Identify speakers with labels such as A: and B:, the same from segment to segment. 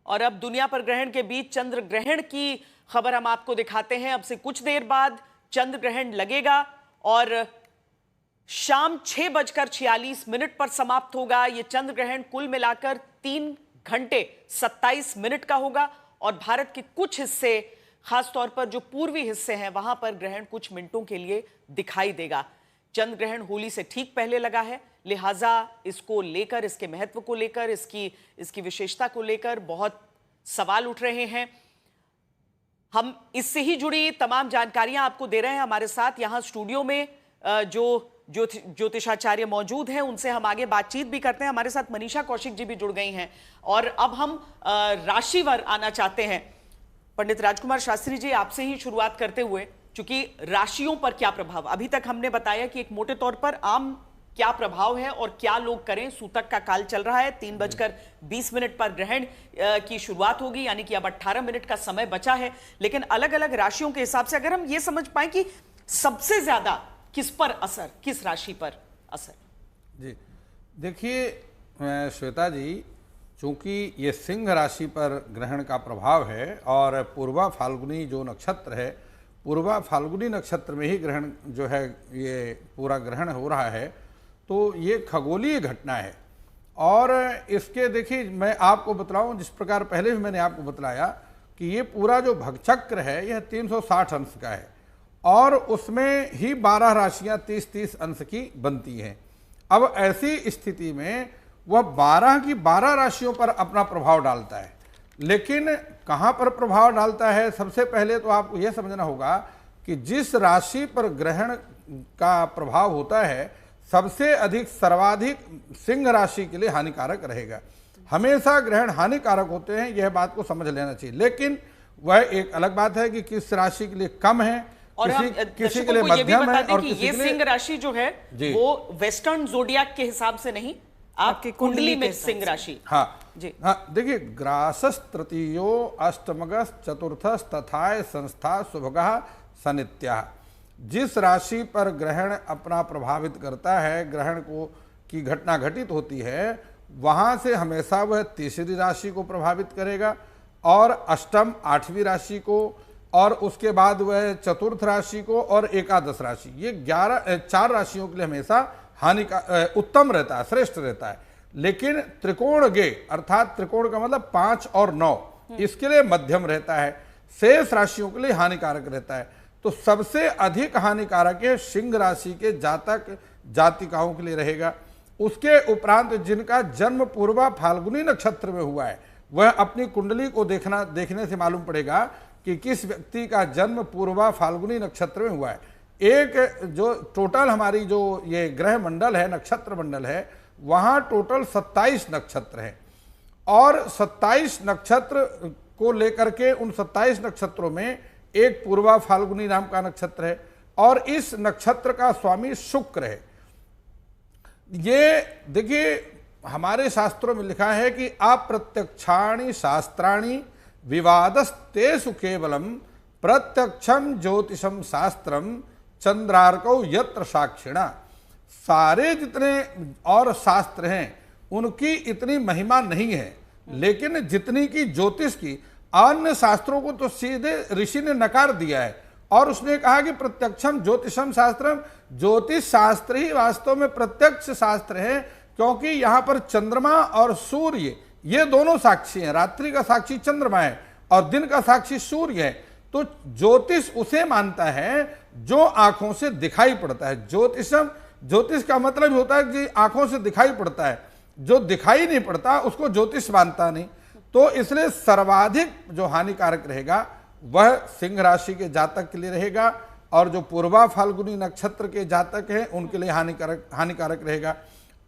A: और अब दुनिया पर ग्रहण के बीच चंद्र ग्रहण की खबर हम आपको दिखाते हैं। अब से कुछ देर बाद चंद्र ग्रहण लगेगा और शाम 6:46 पर समाप्त होगा। यह चंद्र ग्रहण कुल मिलाकर 3 घंटे 27 मिनट का होगा और भारत के कुछ हिस्से, खासतौर पर जो पूर्वी हिस्से हैं, वहां पर ग्रहण कुछ मिनटों के लिए दिखाई देगा। चंद्र ग्रहण होली से ठीक पहले लगा है, लिहाजा इसको लेकर, इसके महत्व को लेकर, इसकी विशेषता को लेकर बहुत सवाल उठ रहे हैं। हम इससे ही जुड़ी तमाम जानकारियां आपको दे रहे हैं। हमारे साथ यहां स्टूडियो में जो ज्योतिषाचार्य मौजूद हैं, उनसे हम आगे बातचीत भी करते हैं। हमारे साथ मनीषा कौशिक जी भी जुड़ गई हैं और अब हम राशिवार आना चाहते हैं। पंडित राजकुमार शास्त्री जी, आपसे ही शुरुआत करते हुए, चूंकि राशियों पर क्या प्रभाव, अभी तक हमने बताया कि एक मोटे तौर पर आम क्या प्रभाव है और क्या लोग करें। सूतक का काल चल रहा है, 3:20 पर ग्रहण की शुरुआत होगी, यानी कि अब 18 मिनट का समय बचा है। लेकिन अलग अलग राशियों के हिसाब से अगर हम ये समझ पाए कि सबसे ज्यादा किस पर असर, किस राशि पर असर।
B: जी देखिए श्वेता जी, चूंकि ये सिंह राशि पर ग्रहण का प्रभाव है और पूर्वा फाल्गुनी जो नक्षत्र है, पूर्वा फाल्गुनी नक्षत्र में ही ग्रहण जो है, ये पूरा ग्रहण हो रहा है, तो ये खगोलीय घटना है। और इसके देखिए, मैं आपको बतलाऊं, जिस प्रकार पहले भी मैंने आपको बतलाया कि ये पूरा जो भगचक्र है यह 360 अंश का है और उसमें ही 12 राशियां 30-30 अंश की बनती हैं। अब ऐसी स्थिति में वह 12 की 12 राशियों पर अपना प्रभाव डालता है। लेकिन कहाँ पर प्रभाव डालता है, सबसे पहले तो आपको यह समझना होगा कि जिस राशि पर ग्रहण का प्रभाव होता है, सबसे अधिक, सर्वाधिक सिंह राशि के लिए हानिकारक रहेगा। हमेशा ग्रहण हानिकारक होते हैं, यह बात को समझ लेना चाहिए। लेकिन वह एक अलग बात है कि किस राशि के लिए कम है
A: और
B: किसी के लिए मध्यम है। और
A: ये सिंह राशि जो है वो वेस्टर्न जोडियाक के हिसाब से नहीं, आपकी कुंडली में सिंह राशि।
B: हाँ जी, हाँ देखिए, ग्रासस तृतीयो अष्टमगस चतुर्थस तथाय संस्था शुभगः सनित्या। जिस राशि पर ग्रहण अपना प्रभावित करता है, ग्रहण को की घटना घटित होती है, वहां से हमेशा वह तीसरी राशि को प्रभावित करेगा और अष्टम 8वीं राशि को, और उसके बाद वह चतुर्थ राशि को और एकादश राशि, ये 4 राशियों के लिए हमेशा हानि का उत्तम रहता है, श्रेष्ठ रहता है। लेकिन त्रिकोण गे, अर्थात त्रिकोण का मतलब 5 और 9, इसके लिए मध्यम रहता है, शेष राशियों के लिए हानिकारक रहता है। तो सबसे अधिक हानिकारक है सिंह राशि के जातक जातिकाओं के लिए रहेगा। उसके उपरांत जिनका जन्म पूर्वा फाल्गुनी नक्षत्र में हुआ है, वह अपनी कुंडली को देखने से मालूम पड़ेगा कि किस व्यक्ति का जन्म पूर्वा फाल्गुनी नक्षत्र में हुआ है। एक जो टोटल हमारी जो ये ग्रह मंडल है, नक्षत्र मंडल है, वहां टोटल 27 नक्षत्र हैं और 27 नक्षत्र को लेकर के उन 27 नक्षत्रों में एक पूर्वा फाल्गुनी नाम का नक्षत्र है और इस नक्षत्र का स्वामी शुक्र है। ये देखिए, हमारे शास्त्रों में लिखा है कि अप्रत्यक्षाणि शास्त्राणि विवादस्तेषु केवलम प्रत्यक्षम ज्योतिषम शास्त्रम चंद्रार्कौ यत्र साक्षिणा। सारे जितने और शास्त्र हैं उनकी इतनी महिमा नहीं है, लेकिन जितनी की ज्योतिष की, अन्य शास्त्रों को तो सीधे ऋषि ने नकार दिया है और उसने कहा कि प्रत्यक्षम ज्योतिषम शास्त्रम, ज्योतिष शास्त्र ही वास्तव में प्रत्यक्ष शास्त्र है, क्योंकि यहाँ पर चंद्रमा और सूर्य ये दोनों साक्षी हैं। रात्रि का साक्षी चंद्रमा है और दिन का साक्षी सूर्य है। तो ज्योतिष उसे मानता है जो आंखों से दिखाई पड़ता है। ज्योतिष का मतलब होता है कि आंखों से दिखाई पड़ता है, जो दिखाई नहीं पड़ता उसको ज्योतिष मानता नहीं। तो इसलिए सर्वाधिक जो हानिकारक रहेगा वह सिंह राशि के जातक के लिए रहेगा और जो पूर्वा फाल्गुनी नक्षत्र के जातक हैं उनके लिए हानिकारक रहेगा।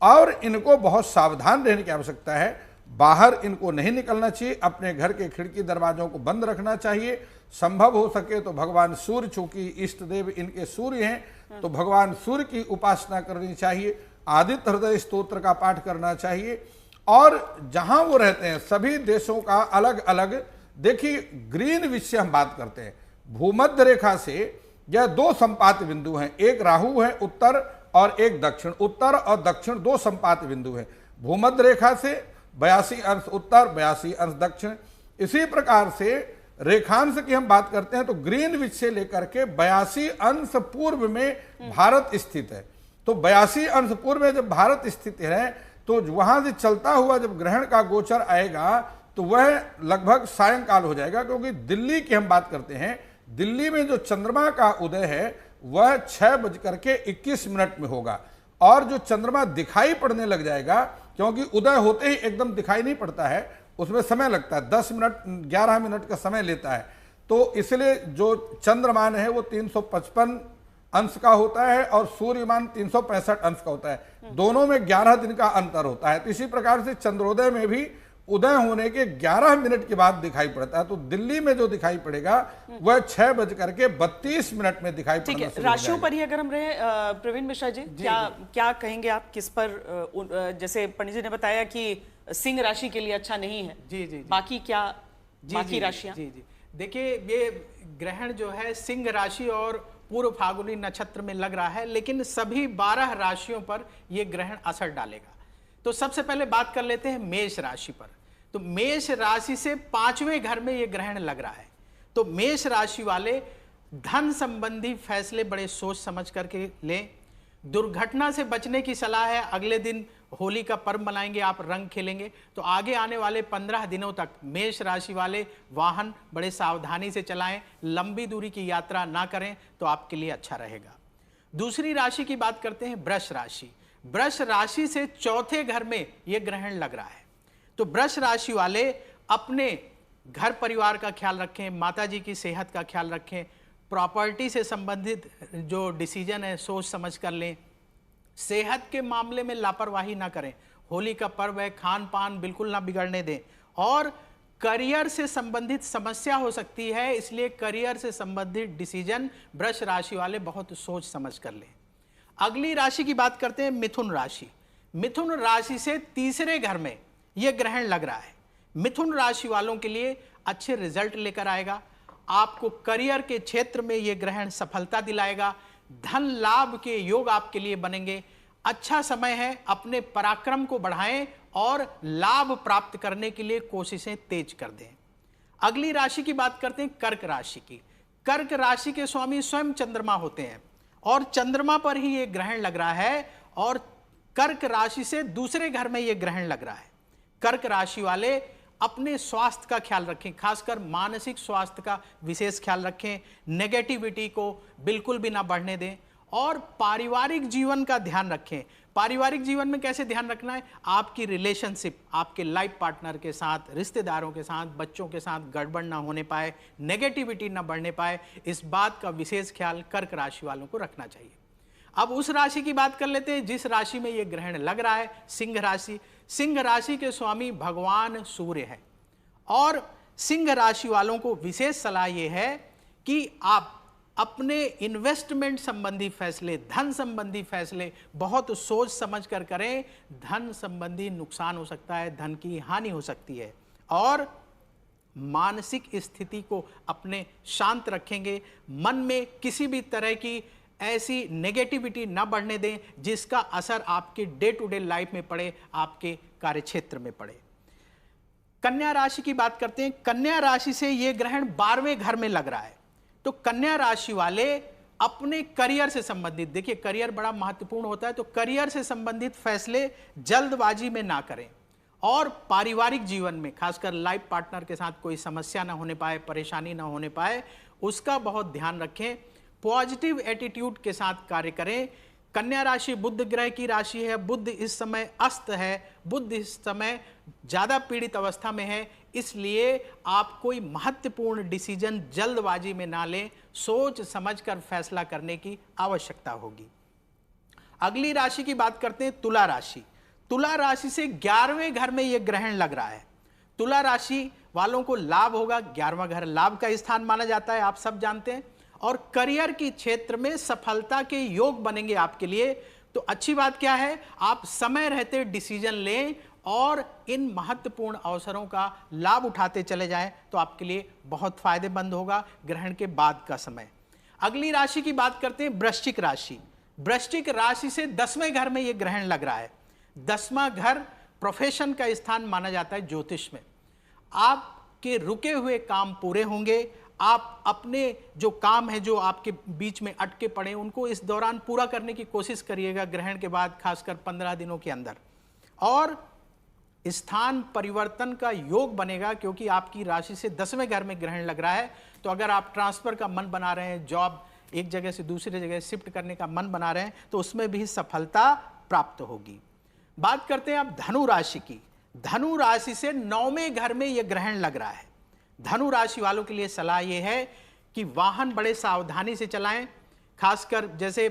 B: और इनको बहुत सावधान रहने की आवश्यकता है। बाहर इनको नहीं निकलना चाहिए, अपने घर के खिड़की दरवाजों को बंद रखना चाहिए। संभव हो सके तो भगवान सूर्य, चूंकि इष्ट देव इनके सूर्य हैं, तो भगवान सूर्य की उपासना करनी चाहिए। आदित्य हृदय स्तोत्र का पाठ करना चाहिए। और जहां वो रहते हैं, सभी देशों का अलग अलग, देखिए ग्रीन विषय हम बात करते हैं, भूमध्य रेखा से यह 2 संपात बिंदु हैं, एक राहु है उत्तर और एक दक्षिण। उत्तर और दक्षिण 2 संपात बिंदु हैं। भूमध्य रेखा से 82 अंश उत्तर, 82 अंश दक्षिण। इसी प्रकार से रेखांश की हम बात करते हैं तो ग्रीनविच से लेकर के 82 अंश पूर्व में भारत स्थित है। तो 82 अंश पूर्व में जब भारत स्थित है तो वहां से चलता हुआ जब ग्रहण का गोचर आएगा तो वह लगभग सायंकाल हो जाएगा, क्योंकि दिल्ली की हम बात करते हैं, दिल्ली में जो चंद्रमा का उदय है वह 6:21 में होगा और जो चंद्रमा दिखाई पड़ने लग जाएगा, क्योंकि उदय होते ही एकदम दिखाई नहीं पड़ता है, उसमें समय लगता है, 10 मिनट 11 मिनट का समय लेता है। तो इसलिए जो चंद्रमान है वो 355 अंश का होता है और सूर्यमान 365 अंश का होता है। दोनों में 11 दिन का अंतर होता है। तो इसी प्रकार से चंद्रोदय में भी उदय होने के 11 मिनट के बाद दिखाई पड़ता है। तो दिल्ली में जो दिखाई पड़ेगा वह 6:32 में दिखाई पड़ेगा।
A: ठीक है, राशियों पर ही अगर हम रहे, प्रवीण मिश्रा जी, क्या कहेंगे आप किस पर? जैसे पंडित जी ने बताया कि सिंह राशि के लिए अच्छा नहीं है,
C: जी,
A: बाकी क्या बाकी राशियां?
C: जी, देखिए ये ग्रहण जो है सिंह राशि और पूर्व फाल्गुनी नक्षत्र में लग रहा है, लेकिन सभी 12 राशियों पर यह ग्रहण असर डालेगा। तो सबसे पहले बात कर लेते हैं मेष राशि पर। तो मेष राशि से 5वें घर में यह ग्रहण लग रहा है। तो मेष राशि वाले धन संबंधी फैसले बड़े सोच समझ करके लें। दुर्घटना से बचने की सलाह है। अगले दिन होली का पर्व मनाएंगे, आप रंग खेलेंगे, तो आगे आने वाले 15 दिनों तक मेष राशि वाले वाहन बड़े सावधानी से चलाएं, लंबी दूरी की यात्रा ना करें, तो आपके लिए अच्छा रहेगा। दूसरी राशि की बात करते हैं वृष राशि। वृष राशि से 4थे घर में यह ग्रहण लग रहा है। तो वृष राशि वाले अपने घर परिवार का ख्याल रखें, माता जी की सेहत का ख्याल रखें, प्रॉपर्टी से संबंधित जो डिसीजन है सोच समझ कर लें। सेहत के मामले में लापरवाही ना करें। होली का पर्व है, खान पान बिल्कुल ना बिगड़ने दें। और करियर से संबंधित समस्या हो सकती है, इसलिए करियर से संबंधित डिसीजन वृष राशि वाले बहुत सोच समझ कर लें। अगली राशि की बात करते हैं मिथुन राशि। मिथुन राशि से 3रे घर में यह ग्रहण लग रहा है। मिथुन राशि वालों के लिए अच्छे रिजल्ट लेकर आएगा। आपको करियर के क्षेत्र में यह ग्रहण सफलता दिलाएगा। धन लाभ के योग आपके लिए बनेंगे। अच्छा समय है, अपने पराक्रम को बढ़ाएं और लाभ प्राप्त करने के लिए कोशिशें तेज कर दें। अगली राशि की बात करते हैं कर्क राशि की। कर्क राशि के स्वामी स्वयं चंद्रमा होते हैं और चंद्रमा पर ही यह ग्रहण लग रहा है और कर्क राशि से 2रे घर में यह ग्रहण लग रहा है। कर्क राशि वाले अपने स्वास्थ्य का ख्याल रखें, खासकर मानसिक स्वास्थ्य का विशेष ख्याल रखें। नेगेटिविटी को बिल्कुल भी ना बढ़ने दें और पारिवारिक जीवन का ध्यान रखें। पारिवारिक जीवन में कैसे ध्यान रखना है? आपकी रिलेशनशिप आपके लाइफ पार्टनर के साथ, रिश्तेदारों के साथ, बच्चों के साथ गड़बड़ ना होने पाए, नेगेटिविटी ना बढ़ने पाए, इस बात का विशेष ख्याल कर्क राशि वालों को रखना चाहिए। अब उस राशि की बात कर लेते हैं जिस राशि में यह ग्रहण लग रहा है, सिंह राशि। सिंह राशि के स्वामी भगवान सूर्य है और सिंह राशि वालों को विशेष सलाह यह है कि आप अपने इन्वेस्टमेंट संबंधी फैसले, धन संबंधी फैसले बहुत सोच समझ कर करें। धन संबंधी नुकसान हो सकता है, धन की हानि हो सकती है और मानसिक स्थिति को अपने शांत रखेंगे। मन में किसी भी तरह की ऐसी नेगेटिविटी ना बढ़ने दें जिसका असर आपके डे टू डे लाइफ में पड़े, आपके कार्यक्षेत्र में पड़े। कन्या राशि की बात करते हैं। कन्या राशि से यह ग्रहण 12वें घर में लग रहा है। तो कन्या राशि वाले अपने करियर से संबंधित, देखिए करियर बड़ा महत्वपूर्ण होता है, तो करियर से संबंधित फैसले जल्दबाजी में ना करें और पारिवारिक जीवन में खासकर लाइफ पार्टनर के साथ कोई समस्या ना होने पाए, परेशानी ना होने पाए, उसका बहुत ध्यान रखें। पॉजिटिव एटीट्यूड के साथ कार्य करें। कन्या राशि बुध ग्रह की राशि है। बुध इस समय अस्त है, बुध इस समय ज्यादा पीड़ित अवस्था में है, इसलिए आप कोई महत्वपूर्ण डिसीजन जल्दबाजी में ना लें, सोच समझकर फैसला करने की आवश्यकता होगी। अगली राशि की बात करते हैं तुला राशि। तुला राशि से 11वें घर में यह ग्रहण लग रहा है। तुला राशि वालों को लाभ होगा। 11वां घर लाभ का स्थान माना जाता है, आप सब जानते हैं। और करियर की क्षेत्र में सफलता के योग बनेंगे आपके लिए। तो अच्छी बात क्या है, आप समय रहते डिसीजन लें और इन महत्वपूर्ण अवसरों का लाभ उठाते चले जाएं, तो आपके लिए बहुत फायदेमंद होगा ग्रहण के बाद का समय। अगली राशि की बात करते हैं वृश्चिक राशि। वृश्चिक राशि से 10वें घर में यह ग्रहण लग रहा है। 10वां घर प्रोफेशन का स्थान माना जाता है ज्योतिष में। आपके रुके हुए काम पूरे होंगे। आप अपने जो काम है जो आपके बीच में अटके पड़े उनको इस दौरान पूरा करने की कोशिश करिएगा, ग्रहण के बाद खासकर 15 दिनों के अंदर। और स्थान परिवर्तन का योग बनेगा, क्योंकि आपकी राशि से 10वें घर में ग्रहण लग रहा है। तो अगर आप ट्रांसफर का मन बना रहे हैं, जॉब एक जगह से दूसरी जगह शिफ्ट करने का मन बना रहे हैं, तो उसमें भी सफलता प्राप्त होगी। बात करते हैं अब धनु राशि की। धनु राशि से 9वें घर में यह ग्रहण लग रहा है। धनु राशि वालों के लिए सलाह यह है कि वाहन बड़े सावधानी से चलाएं। खासकर जैसे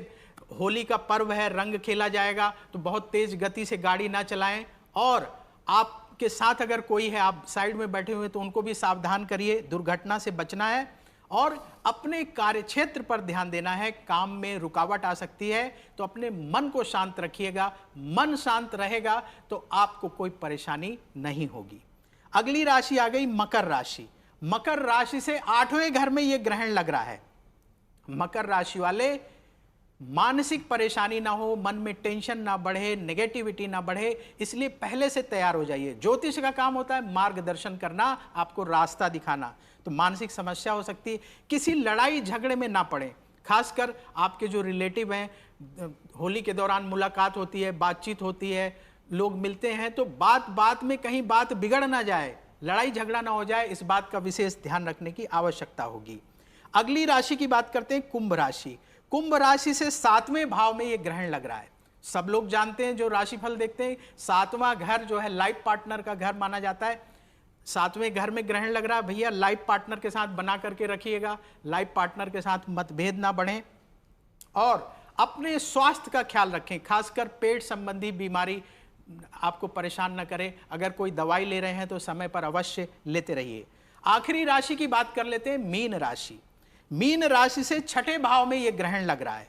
C: होली का पर्व है, रंग खेला जाएगा, तो बहुत तेज गति से गाड़ी ना चलाएं। और आपके साथ अगर कोई है, आप साइड में बैठे हुए, तो उनको भी सावधान करिए, दुर्घटना से बचना है। और अपने कार्य क्षेत्र पर ध्यान देना है। काम में रुकावट आ सकती है, तो अपने मन को शांत रखिएगा। मन शांत रहेगा तो आपको कोई परेशानी नहीं होगी। अगली राशि आ गई मकर राशि। मकर राशि से 8वें घर में यह ग्रहण लग रहा है। मकर राशि वाले मानसिक परेशानी ना हो, मन में टेंशन ना बढ़े, नेगेटिविटी ना बढ़े, इसलिए पहले से तैयार हो जाइए। ज्योतिष का काम होता है मार्गदर्शन करना, आपको रास्ता दिखाना। तो मानसिक समस्या हो सकती है, किसी लड़ाई झगड़े में ना पड़े। खासकर आपके जो रिलेटिव हैं, होली के दौरान मुलाकात होती है, बातचीत होती है, लोग मिलते हैं, तो बात बात में कहीं बात बिगड़ ना जाए, लड़ाई झगड़ा ना हो जाए, इस बात का विशेष ध्यान रखने की आवश्यकता होगी। अगली राशि की बात करते हैं कुंभ राशि। कुंभ राशि से 7वें भाव में यह ग्रहण लग रहा है। सब लोग जानते हैं, जो राशिफल देखते हैं, 7वां घर जो है लाइफ पार्टनर का घर माना जाता है। 7वें घर में ग्रहण लग रहा है, भैया लाइफ पार्टनर के साथ बना करके रखिएगा। लाइफ पार्टनर के साथ मतभेद ना बढ़े और अपने स्वास्थ्य का ख्याल रखें। खासकर पेट संबंधी बीमारी आपको परेशान न करे। अगर कोई दवाई ले रहे हैं तो समय पर अवश्य लेते रहिए। आखिरी राशि की बात कर लेते हैं मीन राशि। मीन राशि से 6ठे भाव में यह ग्रहण लग रहा है।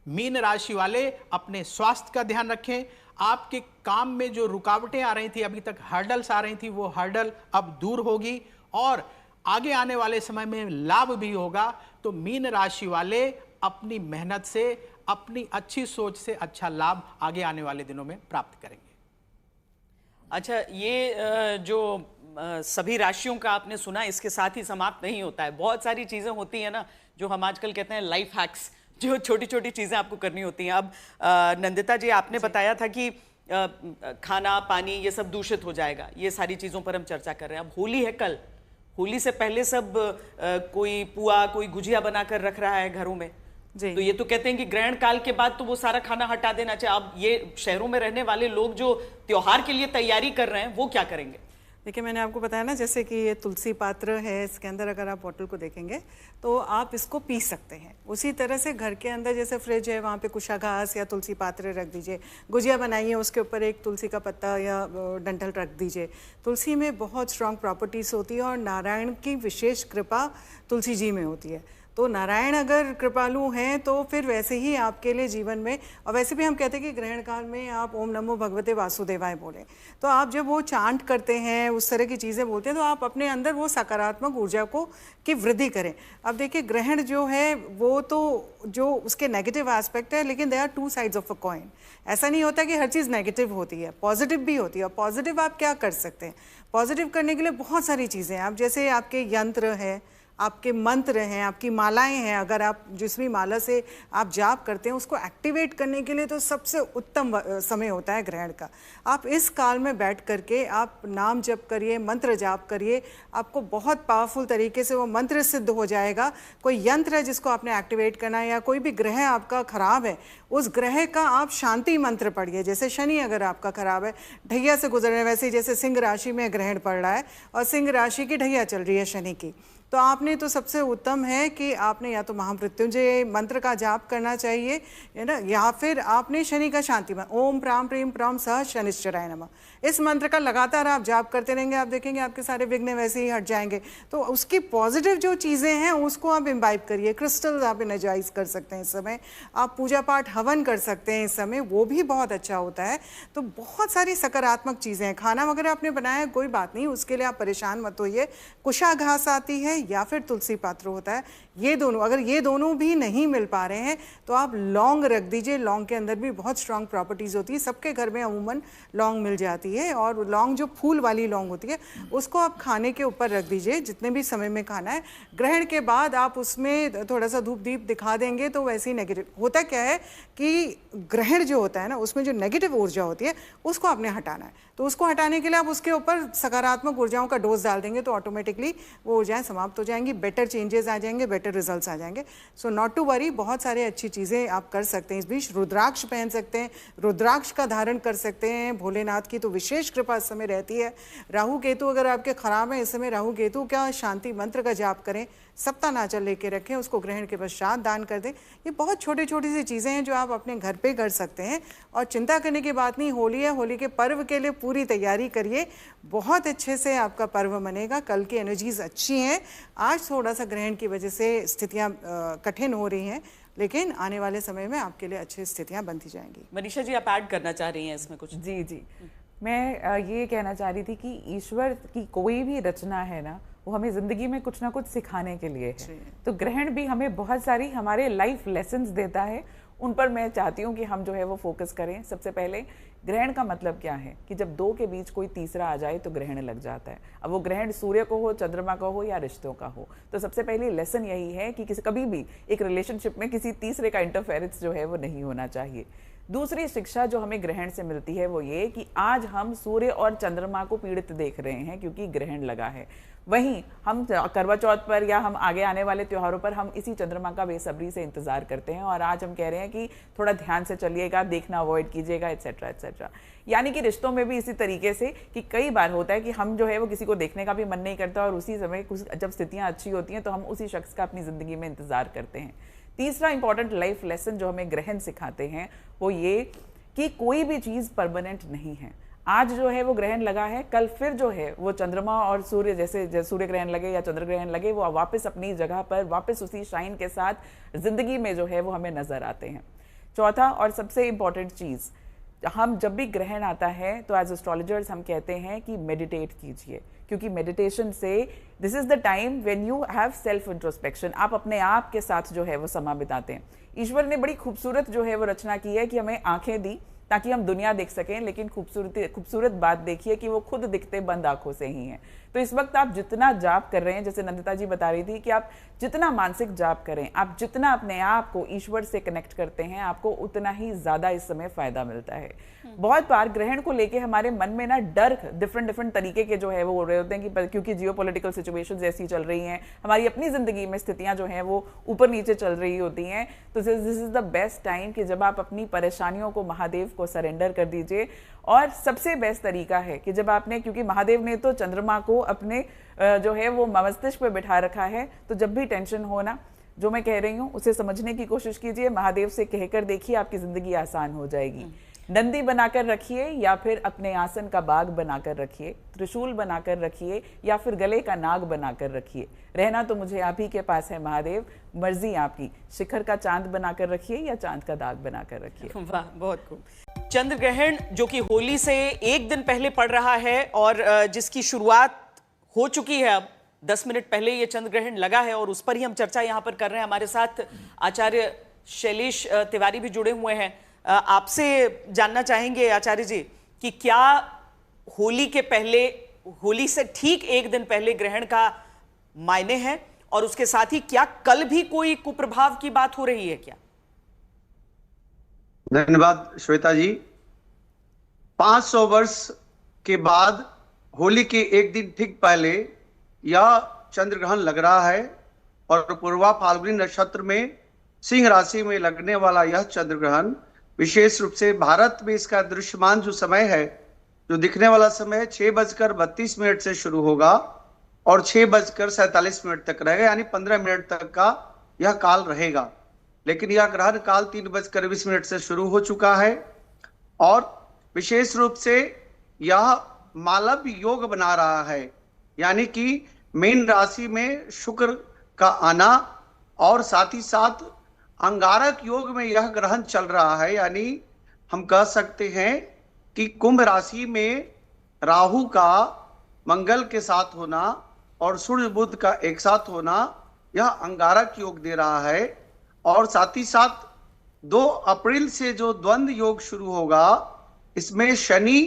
C: मीन राशि वाले अपने स्वास्थ्य का ध्यान रखें। आपके काम में जो रुकावटें आ रही थी, अभी तक हर्डल्स आ रही थी, वो हर्डल अब दूर होगी और आगे आने वाले समय में लाभ भी होगा। तो मीन राशि वाले अपनी मेहनत से, अपनी अच्छी सोच से अच्छा लाभ आगे आने वाले दिनों में प्राप्त करेंगे।
A: अच्छा, ये जो सभी राशियों का आपने सुना, इसके साथ ही समाप्त नहीं होता है। बहुत सारी चीजें होती हैं ना, जो हम आजकल कहते हैं लाइफ हैक्स, जो छोटी छोटी चीजें आपको करनी होती हैं। अब नंदिता जी, आपने बताया था कि खाना पानी ये सब दूषित हो जाएगा, ये सारी चीजों पर हम चर्चा कर रहे हैं। अब होली है कल, होली से पहले सब कोई पुआ, कोई गुजिया बनाकर रख रहा है घरों में जी। तो ये तो कहते हैं कि ग्रहण काल के बाद तो वो सारा खाना हटा देना चाहिए। अब ये शहरों में रहने वाले लोग जो त्योहार के लिए तैयारी कर रहे हैं, वो क्या करेंगे?
D: देखिए, मैंने आपको बताया ना, जैसे कि ये तुलसी पात्र है, इसके अंदर अगर आप बॉटल को देखेंगे तो आप इसको पी सकते हैं। उसी तरह से घर के अंदर जैसे फ्रिज है, वहाँ पे कुशा घास या तुलसी पात्र रख दीजिए। गुजिया बनाइए, उसके ऊपर एक तुलसी का पत्ता या डंठल रख दीजिए। तुलसी में बहुत स्ट्रॉन्ग प्रॉपर्टीज़ होती है और नारायण की विशेष कृपा तुलसी जी में होती है। तो नारायण अगर कृपालु हैं तो फिर वैसे ही आपके लिए जीवन में, और वैसे भी हम कहते हैं कि ग्रहण काल में आप ओम नमो भगवते वासुदेवाय बोलें। तो आप जब वो चांट करते हैं, उस तरह की चीज़ें बोलते हैं, तो आप अपने अंदर वो सकारात्मक ऊर्जा को की वृद्धि करें। अब देखिए, ग्रहण जो है वो तो जो उसके नेगेटिव एस्पेक्ट है, लेकिन they are two sides of a coin. ऐसा नहीं होता कि हर चीज़ नेगेटिव होती है, पॉजिटिव भी होती है। और पॉजिटिव आप क्या कर सकते हैं? पॉजिटिव करने के लिए बहुत सारी चीज़ें हैं। आप जैसे आपके यंत्र है, आपके मंत्र हैं, आपकी मालाएं हैं, अगर आप जिस भी माला से आप जाप करते हैं उसको एक्टिवेट करने के लिए तो सबसे उत्तम समय होता है ग्रहण का। आप इस काल में बैठ करके आप नाम जप करिए, मंत्र जाप करिए, आपको बहुत पावरफुल तरीके से वो मंत्र सिद्ध हो जाएगा। कोई यंत्र है जिसको आपने एक्टिवेट करना है, या कोई भी ग्रह आपका खराब है, उस ग्रह का आप शांति मंत्र पढ़िए। जैसे शनि अगर आपका खराब है, ढैया से गुजर रहे हैं, वैसे ही जैसे सिंह राशि में ग्रहण पड़ रहा है और सिंह राशि की ढैया चल रही है शनि की, तो आपने तो सबसे उत्तम है कि आपने या तो महामृत्युंजय मंत्र का जाप करना चाहिए, है ना, या फिर आपने शनि का शांति मंत्र ओम प्राम प्रीम प्रम सह शनिश्चराय नमः, इस मंत्र का लगातार आप जाप करते रहेंगे। आप देखेंगे आपके सारे विघ्न वैसे ही हट जाएंगे। तो उसकी पॉजिटिव जो चीज़ें हैं उसको आप इम्बाइब करिए। क्रिस्टल्स आप एनर्जाइज कर सकते हैं इस समय, आप पूजा पाठ हवन कर सकते हैं इस समय, वो भी बहुत अच्छा होता है। तो बहुत सारी सकारात्मक चीज़ें हैं। खाना वगैरह आपने बनाया है, कोई बात नहीं, उसके लिए आप परेशान मत होइए। कुशा घास आती है है या फिर तुलसी पात्र होता है, ये दोनों, अगर ये दोनों भी नहीं मिल पा रहे हैं तो आप लौंग रख दीजिए। लौंग के अंदर भी बहुत स्ट्रांग प्रॉपर्टीज़ होती है, सबके घर में अमूमन लौंग मिल जाती है, और लौंग जो फूल वाली लौंग होती है उसको आप खाने के ऊपर रख दीजिए जितने भी समय में खाना है। ग्रहण के बाद आप उसमें थोड़ा सा धूप दीप दिखा देंगे तो वैसे ही नेगेटिव होता क्या है कि ग्रहण जो होता है ना, उसमें जो नेगेटिव ऊर्जा होती है उसको आपने हटाना है, तो उसको हटाने के लिए आप उसके ऊपर सकारात्मक ऊर्जाओं का डोज डाल देंगे तो ऑटोमेटिकली वो ऊर्जाएं समाप्त हो जाएंगी, बेटर चेंजेस आ जाएंगे, बेटर रिजल्ट्स आ जाएंगे। सो नॉट टू वरी, बहुत सारे अच्छी चीज़ें आप कर सकते हैं। इस बीच रुद्राक्ष पहन सकते हैं, रुद्राक्ष का धारण कर सकते हैं। भोलेनाथ की तो विशेष कृपा इस समय रहती है। राहु केतु अगर आपके खराब है इस समय, राहु केतु का शांति मंत्र का जाप करें, सप्तानाचल लेके रखें, उसको ग्रहण के पश्चात दान कर दें। ये बहुत छोटी छोटी सी चीज़ें हैं जो आप अपने घर पे कर सकते हैं, और चिंता करने की बात नहीं। होली है, होली के पर्व के लिए पूरी तैयारी करिए, बहुत अच्छे से आपका पर्व मनेगा। कल की एनर्जीज अच्छी हैं, आज थोड़ा सा ग्रहण की वजह से स्थितियाँ कठिन हो रही हैं, लेकिन आने वाले समय में आपके लिए अच्छी स्थितियाँ बनती जाएंगी।
A: मनीषा जी, आप ऐड करना चाह रही हैं इसमें कुछ?
E: जी जी, मैं ये कहना चाह रही थी कि ईश्वर की कोई भी रचना है ना, वो हमें ज़िंदगी में कुछ ना कुछ सिखाने के लिए है। तो ग्रहण भी हमें बहुत सारी हमारे लाइफ लेसन्स देता है, उन पर मैं चाहती हूँ कि हम जो है वो फोकस करें। सबसे पहले ग्रहण का मतलब क्या है कि जब दो के बीच कोई तीसरा आ जाए तो ग्रहण लग जाता है। अब वो ग्रहण सूर्य को हो, चंद्रमा का हो या रिश्तों का हो। तो सबसे पहले लेसन यही है कि कभी भी एक रिलेशनशिप में किसी तीसरे का इंटरफेरेंस जो है वो नहीं होना चाहिए। दूसरी शिक्षा जो हमें ग्रहण से मिलती है वो ये कि आज हम सूर्य और चंद्रमा को पीड़ित देख रहे हैं क्योंकि ग्रहण लगा है। वहीं हम करवा चौथ पर या हम आगे आने वाले त्योहारों पर हम इसी चंद्रमा का बेसब्री से इंतजार करते हैं, और आज हम कह रहे हैं कि थोड़ा ध्यान से चलिएगा, देखना अवॉइड कीजिएगा, एट्सेट्रा एट्सेट्रा। यानी कि रिश्तों में भी इसी तरीके से कि कई बार होता है कि हम जो है वो किसी को देखने का भी मन नहीं करता, और उसी समय जब स्थितियाँ अच्छी होती हैं तो हम उसी शख्स का अपनी ज़िंदगी में इंतज़ार करते हैं। तीसरा इंपॉर्टेंट लाइफ लेसन जो हमें ग्रहण सिखाते हैं वो ये कि कोई भी चीज़ परमानेंट नहीं है। आज जो है वो ग्रहण लगा है, कल फिर जो है वो चंद्रमा और सूर्य जैसे सूर्य ग्रहण लगे या चंद्र ग्रहण लगे, वो वापस अपनी जगह पर वापस उसी शाइन के साथ जिंदगी में जो है वो हमें नजर आते हैं। चौथा और सबसे इम्पॉर्टेंट चीज़, हम जब भी ग्रहण आता है तो एज एस्ट्रोलॉजर्स हम कहते हैं कि मेडिटेट कीजिए, क्योंकि मेडिटेशन से this is the time when you have self introspection, आप अपने आप के साथ जो है वो समा बिताते हैं। ईश्वर ने बड़ी खूबसूरत जो है वो रचना की है कि हमें आंखें दी ताकि हम दुनिया देख सकें, लेकिन खूबसूरत बात देखिए कि वो खुद दिखते बंद आंखों से ही हैं। तो इस वक्त आप जितना जाप कर रहे हैं, जैसे नंदिता जी बता रही थी कि आप जितना मानसिक जाप करें, आप जितना अपने आप को ईश्वर से कनेक्ट करते हैं, आपको उतना ही ज़्यादा इस समय फ़ायदा मिलता है। बहुत बार ग्रहण को लेके हमारे मन में ना डर डिफरेंट तरीके के जो है वो हो रहे होते हैं कि क्योंकि जियोपॉलिटिकल सिचुएशंस ऐसी चल रही हैं, हमारी अपनी ज़िंदगी में स्थितियाँ जो हैं वो ऊपर नीचे चल रही होती हैं। तो this is the best time कि जब आप अपनी परेशानियों को महादेव को सरेंडर कर दीजिए। और सबसे बेस्ट तरीका है कि जब आपने, क्योंकि महादेव ने तो चंद्रमा को अपने जो है वो मस्तिष्क पे बिठा रखा है, तो जब भी टेंशन हो ना, जो मैं कह रही हूँ उसे समझने की कोशिश कीजिए, महादेव से कहकर देखिए, आपकी ज़िंदगी आसान हो जाएगी। नंदी बनाकर रखिए या फिर अपने आसन का बाग बनाकर रखिए, त्रिशूल बनाकर रखिए या फिर गले का नाग बनाकर रखिए। रहना तो मुझे आप ही के पास है महादेव, मर्जी आपकी। शिखर का चांद बनाकर रखिए या चांद का दाग बनाकर रखिए।
A: वाह, बहुत खूब। चंद्र ग्रहण जो कि होली से एक दिन पहले पड़ रहा है और जिसकी शुरुआत हो चुकी है, अब 10 मिनट पहले ये चंद्र ग्रहण लगा है और उस पर ही हम चर्चा यहाँ पर कर रहे हैं। हमारे साथ आचार्य शैलेश तिवारी भी जुड़े हुए हैं। आपसे जानना चाहेंगे आचार्य जी कि क्या होली के पहले, होली से ठीक एक दिन पहले ग्रहण का मायने है, और उसके साथ ही क्या कल भी कोई कुप्रभाव की बात हो रही है क्या?
F: धन्यवाद श्वेता जी। 500 वर्ष के बाद होली के एक दिन ठीक पहले यह चंद्र ग्रहण लग रहा है, और पूर्वा फाल्गुनी नक्षत्र में सिंह राशि में लगने वाला यह चंद्र ग्रहण विशेष रूप से भारत में इसका दृश्यमान जो समय है, जो दिखने वाला समय 6:32 से शुरू होगा और 6:47 तक रहेगा, यानी 15 मिनट तक का यह काल रहेगा। लेकिन यह ग्रहण काल 3:20 से शुरू हो चुका है, और विशेष रूप से यह मालव योग बना रहा है, यानी कि मीन राशि में शुक्र का आना, और साथ ही साथ अंगारक योग में यह ग्रहण चल रहा है। यानी हम कह सकते हैं कि कुंभ राशि में राहु का मंगल के साथ होना और सूर्य बुध का एक साथ होना यह अंगारक योग दे रहा है। और साथ ही साथ 2 अप्रैल से जो द्वंद्व योग शुरू होगा, इसमें शनि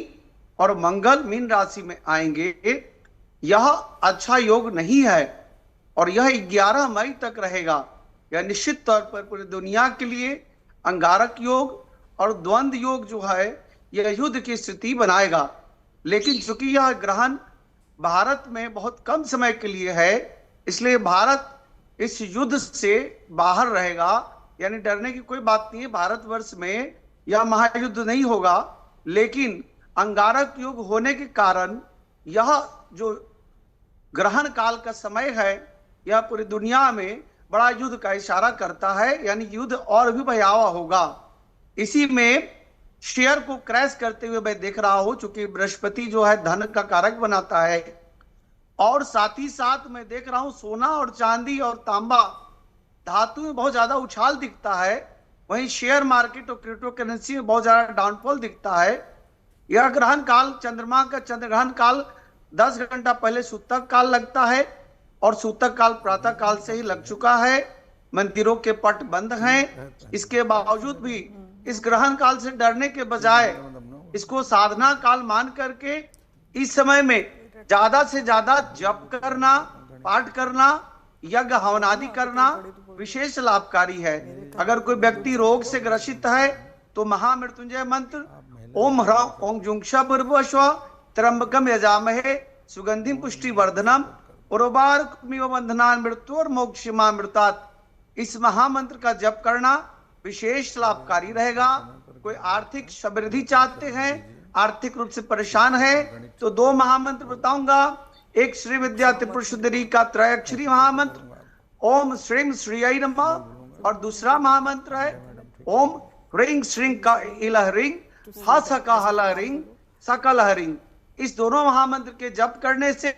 F: और मंगल मीन राशि में आएंगे। यह अच्छा योग नहीं है और यह 11 मई तक रहेगा। यह निश्चित तौर पर पूरी दुनिया के लिए अंगारक योग और द्वंद्व योग जो है यह युद्ध की स्थिति बनाएगा। लेकिन चूंकि यह ग्रहण भारत में बहुत कम समय के लिए है, इसलिए भारत इस युद्ध से बाहर रहेगा। यानी डरने की कोई बात नहीं है, भारतवर्ष में यह महायुद्ध नहीं होगा। लेकिन अंगारक युग होने के कारण यह जो ग्रहण काल का समय है, यह पूरी दुनिया में बड़ा युद्ध का इशारा करता है, यानी युद्ध और भी भयावह होगा। इसी में शेयर को क्रैश करते हुए मैं देख रहा हूं, चूंकि बृहस्पति जो है धन का कारक बनाता है। और साथ ही साथ मैं देख रहा हूं सोना और चांदी और तांबा धातु में बहुत ज्यादा उछाल दिखता है। वहीं शेयर मार्केट और क्रिप्टो करेंसी में बहुत ज्यादा डाउनफॉल दिखता है। यह ग्रहण काल, चंद्रमा का चंद्र ग्रहण काल 10 घंटा पहले सूतक काल लगता है और सूतक काल प्रातः काल से ही लग चुका है। मंदिरों के पट बंद हैं। इसके बावजूद भी इस ग्रहण काल से डरने के बजाय इसको साधना काल मान करके इस समय में ज्यादा से ज्यादा जप करना, पाठ करना, यज्ञ हवन आदि करना विशेष लाभकारी है। अगर कोई व्यक्ति रोग से ग्रसित है तो महामृत्युंजय मंत्र ओम ह्रौं ओम जुंक्षा पूर्वस्व त्र्यंबकम यजामहे सुगंधिम पुष्टि वर्धनम उर्वारुकमिव बंधनान् मृत्योर मोक्षमामृतात्, इस महामंत्र का जप करना विशेष लाभकारी रहेगा। कोई आर्थिक समृद्धि चाहते हैं, आर्थिक रूप से परेशान है, तो 2 महामंत्र बताऊंगा। एक श्री विद्या त्रिपुर सुंदरी का त्रयाक्षरी महामंत्र ओम श्रीम श्रीय नमः, और दूसरा महामंत्र है ओम ह्रीं श्रीं का इलहरिंग हा सका हलहरिंग सकलहरिंग। इस दोनों महामंत्र के जप करने से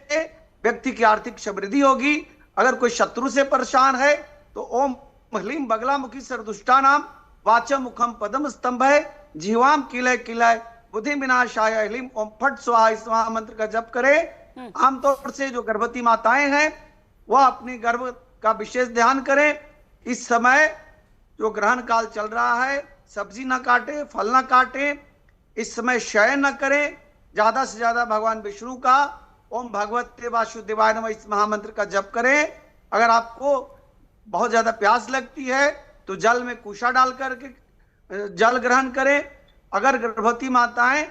F: व्यक्ति की आर्थिक समृद्धि होगी। अगर कोई शत्रु से परेशान है तो ओम ह्लीं बगलामुखी सरदुष्टा नाम वाचा मुखम पदम स्तंभ है जीवाम किलय किलय बुद्धि विनाशाय ह्लीं ओम फट स्वाहा, इस महामंत्र का जप करें। आमतौर से जो गर्भवती माताएं हैं वह अपनी गर्भ का विशेष ध्यान करें। इस समय जो ग्रहण काल चल रहा है, सब्जी ना काटे, फल ना काटे, इस समय शयन न करें। ज्यादा से ज्यादा भगवान विष्णु का ओम भगवते वासुदेवाय नमः इस महामंत्र का जप करें। अगर आपको बहुत ज्यादा प्यास लगती है तो जल में कुशा डाल करके जल ग्रहण करें। अगर गर्भवती माताएं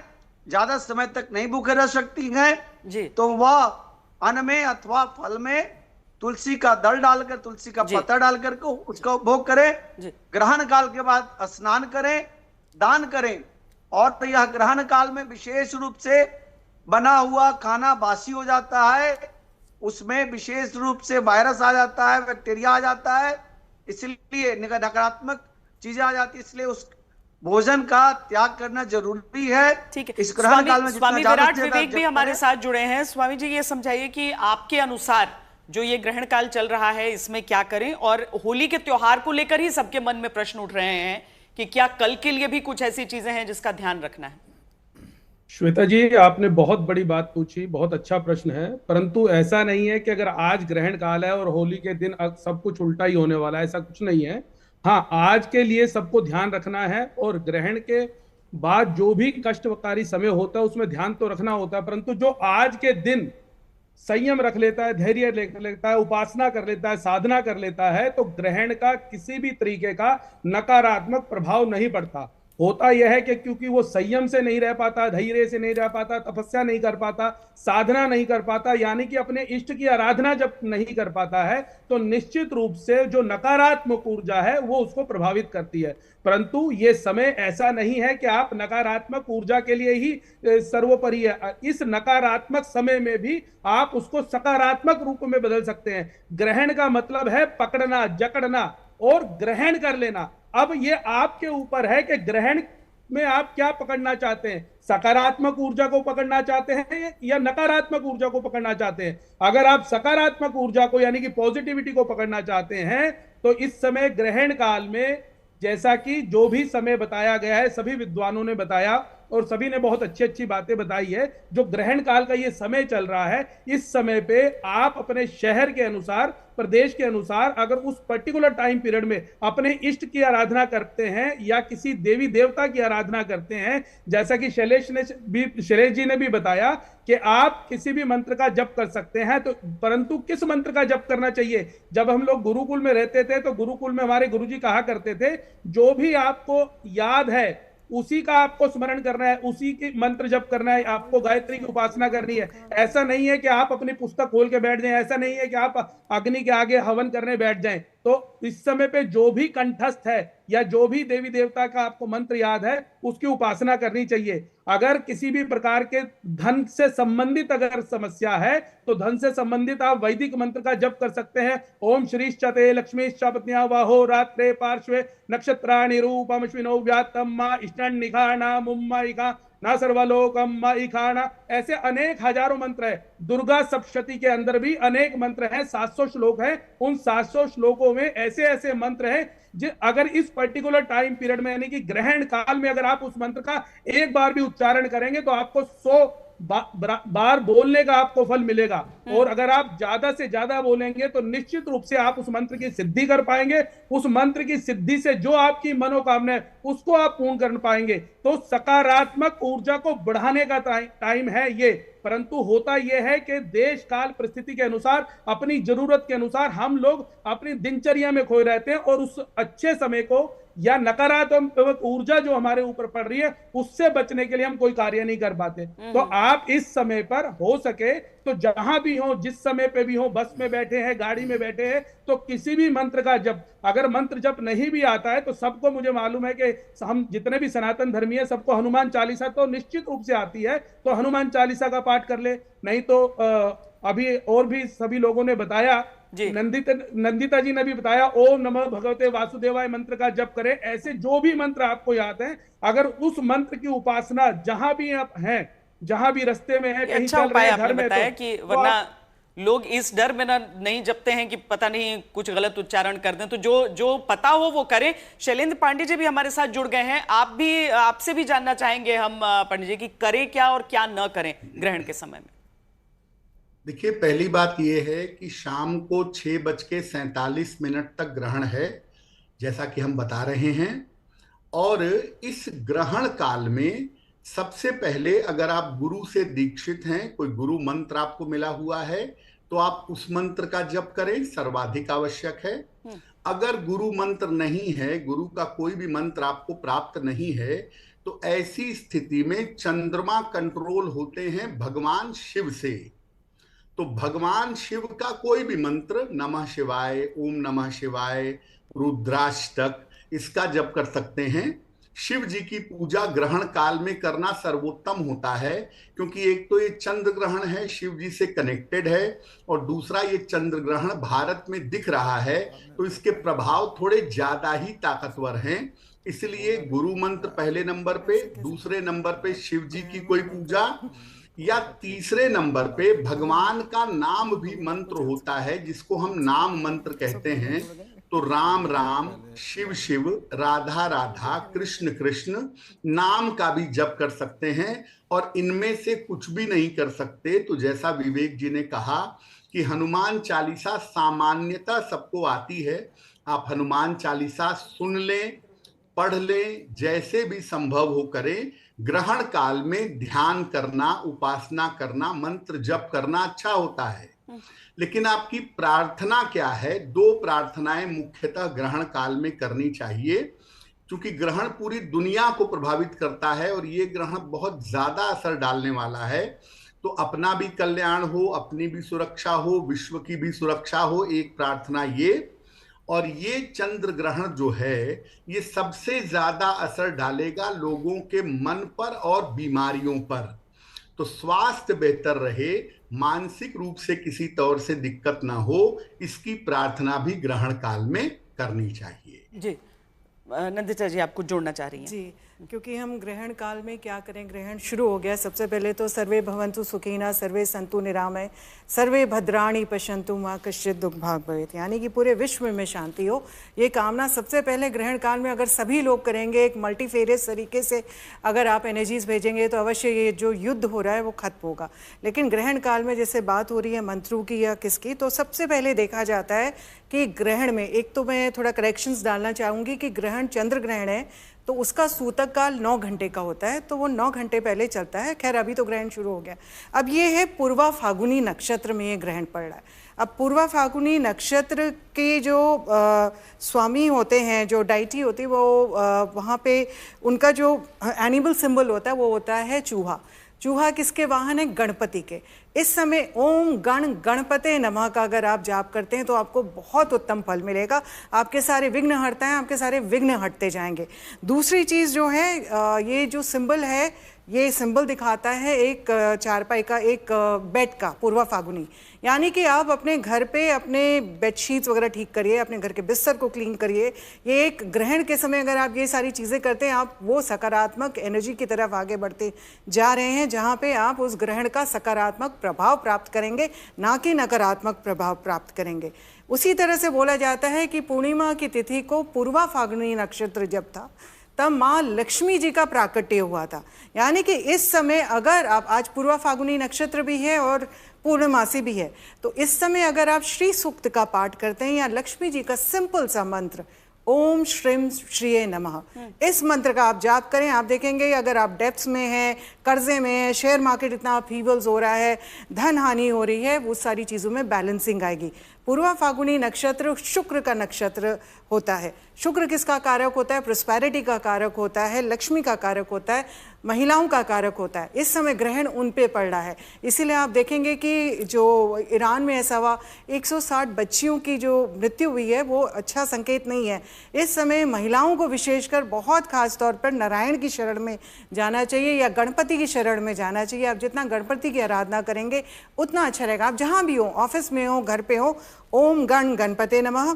F: ज्यादा समय तक नहीं भूखे रह सकती हैं तो वह अन्न में अथवा फल में तुलसी का दल डालकर, तुलसी का पत्ता डालकर के उसका उपभोग करें। ग्रहण काल के बाद स्नान करें, दान करें। और यह ग्रहण काल में विशेष रूप से बना हुआ खाना बासी हो जाता है, उसमें विशेष रूप से वायरस आ जाता है, बैक्टीरिया आ जाता है, इसलिए नकारात्मक चीजें आ जाती है, इसलिए उस भोजन का त्याग करना जरूरी है।
A: ठीक है,
F: इस ग्रहण काल में
A: स्वामी विराट विवेक भी हमारे साथ जुड़े हैं। स्वामी जी, ये समझाइए कि आपके अनुसार जो ये ग्रहण काल चल रहा है इसमें क्या करें, और होली के त्योहार को लेकर ही सबके मन में प्रश्न उठ रहे हैं कि क्या कल के लिए भी कुछ ऐसी चीजें हैं जिसका ध्यान रखना है।
G: श्वेता जी, आपने बहुत बड़ी बात पूछी, बहुत अच्छा प्रश्न है। परंतु ऐसा नहीं है कि अगर आज ग्रहण काल है और होली के दिन सब कुछ उल्टा ही होने वाला है, ऐसा कुछ नहीं है। हाँ, आज के लिए सबको ध्यान रखना है और ग्रहण के बाद जो भी कष्टकारी समय होता है उसमें ध्यान तो रखना होता है। परंतु जो आज के दिन संयम रख लेता है, धैर्य लेता है, उपासना कर लेता है, साधना कर लेता है, तो ग्रहण का किसी भी तरीके का नकारात्मक प्रभाव नहीं पड़ता। होता यह है कि क्योंकि वो संयम से नहीं रह पाता, धैर्य से नहीं रह पाता, तपस्या नहीं कर पाता, साधना नहीं कर पाता, यानी कि अपने इष्ट की आराधना जब नहीं कर पाता है तो निश्चित रूप से जो नकारात्मक ऊर्जा है वो उसको प्रभावित करती है। परंतु ये समय ऐसा नहीं है कि आप नकारात्मक ऊर्जा के लिए ही सर्वोपरि है। इस नकारात्मक समय में भी आप उसको सकारात्मक रूप में बदल सकते हैं। ग्रहण का मतलब है पकड़ना, जकड़ना और ग्रहण कर लेना। अब ये आपके ऊपर है कि ग्रहण में आप क्या पकड़ना चाहते हैं, सकारात्मक ऊर्जा को पकड़ना चाहते हैं या नकारात्मक ऊर्जा को पकड़ना चाहते हैं। अगर आप सकारात्मक ऊर्जा को यानी कि पॉजिटिविटी को पकड़ना चाहते हैं तो इस समय ग्रहण काल में, जैसा कि जो भी समय बताया गया है सभी विद्वानों ने बताया, और सभी ने बहुत अच्छी अच्छी बातें बताई है। जो ग्रहण काल का ये समय चल रहा है, इस समय पे आप अपने शहर के अनुसार, प्रदेश के अनुसार अगर उस पर्टिकुलर टाइम पीरियड में अपने इष्ट की आराधना करते हैं या किसी देवी देवता की आराधना करते हैं, जैसा कि शैलेश जी ने भी बताया कि आप किसी भी मंत्र का जप कर सकते हैं, तो परंतु किस मंत्र का जप करना चाहिए? जब हम लोग गुरुकुल में रहते थे तो गुरुकुल में हमारे गुरुजी कहा करते थे, जो भी आपको याद है उसी का आपको स्मरण करना है, उसी की मंत्र जप करना है, आपको गायत्री की उपासना करनी है। ऐसा नहीं है कि आप अपनी पुस्तक खोल के बैठ जाएं, ऐसा नहीं है कि आप अग्नि के आगे हवन करने बैठ जाएं। तो इस समय पे जो भी कंठस्थ है या जो भी देवी देवता का आपको मंत्र याद है उसकी उपासना करनी चाहिए। अगर किसी भी प्रकार के धन से संबंधित अगर समस्या है तो धन से संबंधित आप वैदिक मंत्र का जप कर सकते हैं। ओम श्रीश्चते लक्ष्मीश्चपत्न्या वाहो रात्रे पार्श्वे नक्षत्राणि रूपम अश्विनौ व्यात्तम मा इष्टं निखाणा मुम्माइका ना सर्वलोकम माइखाना, ऐसे अनेक हजारों मंत्र है। दुर्गा सप्तशती के अंदर भी अनेक मंत्र हैं, 700 श्लोक हैं। उन 700 श्लोकों में ऐसे ऐसे मंत्र हैं अगर इस पर्टिकुलर टाइम पीरियड में यानी कि ग्रहण काल में अगर आप उस मंत्र का एक बार भी उच्चारण करेंगे तो आपको 100 बार बोलने का आपको फल मिलेगा। और अगर आप ज्यादा से ज्यादा बोलेंगे तो निश्चित रूप से आप उस मंत्र की सिद्धि कर पाएंगे। उस मंत्र की सिद्धि से जो आपकी मनोकामना है उसको आप पूर्ण कर पाएंगे। तो सकारात्मक ऊर्जा को बढ़ाने का टाइम है ये। परंतु होता यह है कि देश काल परिस्थिति के अनुसार, अपनी जरूरत के अनुसार हम लोग अपनी दिनचर्या में खोए रहते हैं और उस अच्छे समय को या नकारात्मक ऊर्जा जो हमारे ऊपर पड़ रही है उससे बचने के लिए हम कोई कार्य नहीं कर पाते। तो आप इस समय पर हो सके तो जहां भी हो, जिस समय पे भी हो, बस में बैठे हैं, गाड़ी में बैठे हैं, तो किसी भी मंत्र का जप, अगर मंत्र जप नहीं भी आता है तो सबको, मुझे मालूम है कि हम जितने भी सनातन धर्मी है सबको हनुमान चालीसा तो निश्चित रूप से आती है, तो हनुमान चालीसा का पाठ कर ले। नहीं तो अभी और भी सभी लोगों ने बताया, नंदिता जी ने भी बताया, ओम नमः भगवते वासुदेवाय मंत्र का जप करें। ऐसे जो भी मंत्र आपको याद है, अगर उस मंत्र की उपासना जहां भी आप हैं, जहां भी रास्ते में है, कहीं चल रहे हैं, घर में,
A: बताया कि वरना लोग इस डर में ना नहीं जपते हैं कि पता नहीं कुछ गलत उच्चारण कर दें। तो जो पता हो वो करें। शैलेंद्र पांडे जी भी हमारे साथ जुड़ गए हैं। आपसे भी जानना चाहेंगे हम पंडित जी की करें क्या और क्या न करें ग्रहण के समय में।
H: देखिए, पहली बात यह है कि शाम को 6:47 तक ग्रहण है, जैसा कि हम बता रहे हैं। और इस ग्रहण काल में सबसे पहले अगर आप गुरु से दीक्षित हैं, कोई गुरु मंत्र आपको मिला हुआ है, तो आप उस मंत्र का जप करें, सर्वाधिक आवश्यक है। अगर गुरु मंत्र नहीं है, गुरु का कोई भी मंत्र आपको प्राप्त नहीं है, तो ऐसी स्थिति में चंद्रमा कंट्रोल होते हैं भगवान शिव से। तो भगवान शिव का कोई भी मंत्र, नमः शिवाय, ओम नमः शिवाय, रुद्राष्टक, इसका जप कर सकते हैं। शिव जी की पूजा ग्रहण काल में करना सर्वोत्तम होता है, क्योंकि एक तो ये चंद्र ग्रहण है, शिव जी से कनेक्टेड है, और दूसरा ये चंद्र ग्रहण भारत में दिख रहा है, तो इसके प्रभाव थोड़े ज्यादा ही ताकतवर हैं। इसलिए गुरु मंत्र पहले नंबर पे, दूसरे नंबर पे शिव जी की कोई पूजा, या तीसरे नंबर पे भगवान का नाम भी मंत्र होता है जिसको हम नाम मंत्र कहते हैं। तो राम राम, शिव शिव, राधा राधा, कृष्ण कृष्ण नाम का भी जप कर सकते हैं। और इनमें से कुछ भी नहीं कर सकते तो जैसा विवेक जी ने कहा कि हनुमान चालीसा सामान्यतः सबको आती है, आप हनुमान चालीसा सुन लें, पढ़ लें, जैसे भी संभव हो करें। ग्रहण काल में ध्यान करना, उपासना करना, मंत्र जप करना अच्छा होता है। लेकिन आपकी प्रार्थना क्या है? 2 प्रार्थनाएं मुख्यतः ग्रहण काल में करनी चाहिए, क्योंकि ग्रहण पूरी दुनिया को प्रभावित करता है और ये ग्रहण बहुत ज्यादा असर डालने वाला है। तो अपना भी कल्याण हो, अपनी भी सुरक्षा हो, विश्व की भी सुरक्षा हो, एक प्रार्थना ये। और ये चंद्र ग्रहण जो है ये सबसे ज्यादा असर डालेगा लोगों के मन पर और बीमारियों पर। तो स्वास्थ्य बेहतर रहे, मानसिक रूप से किसी तौर से दिक्कत ना हो, इसकी प्रार्थना भी ग्रहण काल में करनी चाहिए।
A: जी, नंदिता जी आपको जोड़ना चाह रही हैं।
D: जी, क्योंकि हम ग्रहण काल में क्या करें, ग्रहण शुरू हो गया। सबसे पहले तो सर्वे भवन्तु सुखिनः, सर्वे सन्तु निरामय, सर्वे भद्राणि पश्यन्तु मा कश्चित् दुःख भाग् भवेत्, यानी कि पूरे विश्व में शांति हो। ये कामना सबसे पहले ग्रहण काल में अगर सभी लोग करेंगे, एक मल्टीफेरियस तरीके से अगर आप एनर्जीज भेजेंगे, तो अवश्य ये जो युद्ध हो रहा है वो खत्म होगा। लेकिन ग्रहण काल में जैसे बात हो रही है मंत्रों की या किसकी, तो सबसे पहले देखा जाता है कि ग्रहण में, एक तो मैं थोड़ा करेक्शंस डालना चाहूँगी कि ग्रहण चंद्र ग्रहण है तो उसका सूतक काल 9 घंटे का होता है, तो वो 9 घंटे पहले चलता है। खैर अभी तो ग्रहण शुरू हो गया। अब ये है पूर्वा फागुनी नक्षत्र में ये ग्रहण पड़ रहा है। अब पूर्वा फागुनी नक्षत्र के जो स्वामी होते हैं, जो डाइटी होती है, वो वहाँ पे उनका जो एनिमल सिंबल होता है वो होता है चूहा। चूहा किसके वाहन है? गणपति के। इस समय ओम गण गणपते नमः का अगर आप जाप करते हैं तो आपको बहुत उत्तम फल मिलेगा। आपके सारे विघ्न हटते हैं, आपके सारे विघ्न हटते जाएंगे। दूसरी चीज़ जो है, ये जो सिंबल है, ये सिंबल दिखाता है एक चारपाई का, एक बेड का, पूर्वा फागुनी। यानी कि आप अपने घर पे अपने बेडशीट्स वगैरह ठीक करिए, अपने घर के बिस्तर को क्लीन करिए। ये एक ग्रहण के समय अगर आप ये सारी चीज़ें करते हैं, आप वो सकारात्मक एनर्जी की तरफ आगे बढ़ते जा रहे हैं, जहाँ पे आप उस ग्रहण का सकारात्मक प्रभाव प्राप्त करेंगे, ना कि नकारात्मक प्रभाव प्राप्त करेंगे। उसी तरह से बोला जाता है कि पूर्णिमा की तिथि को पूर्वा फागुनी नक्षत्र जब था, तब माँ लक्ष्मी जी का प्राकट्य हुआ था। यानी कि इस समय अगर आप, आज पूर्वा फागुनी नक्षत्र भी है और पूर्णमासी भी है, तो इस समय अगर आप श्री सूक्त का पाठ करते हैं या लक्ष्मी जी का सिंपल सा मंत्र ओम श्रीम श्रीये नमः, इस मंत्र का आप जाप करें, आप देखेंगे अगर आप डेप्थ्स में हैं, कर्जे में है, शेयर मार्केट इतना फीवल्स हो रहा है, धन हानि हो रही है, वो सारी चीज़ों में बैलेंसिंग आएगी। पूर्वा फागुनी नक्षत्र शुक्र का नक्षत्र होता है। शुक्र किसका कारक होता है? प्रोस्पेरिटी का कारक होता है, लक्ष्मी का कारक होता है, महिलाओं का कारक होता है। इस समय ग्रहण उन पे पड़ रहा है। इसीलिए आप देखेंगे कि जो ईरान में ऐसा हुआ, 160 बच्चियों की जो मृत्यु हुई है, वो अच्छा संकेत नहीं है। इस समय महिलाओं को विशेषकर बहुत खास तौर पर नारायण की शरण में जाना चाहिए या गणपति की शरण में जाना चाहिए। आप जितना गणपति की आराधना करेंगे उतना अच्छा रहेगा। आप जहाँ भी हो, ऑफिस में हो, घर पे हो, ओम गण गणपते नमः,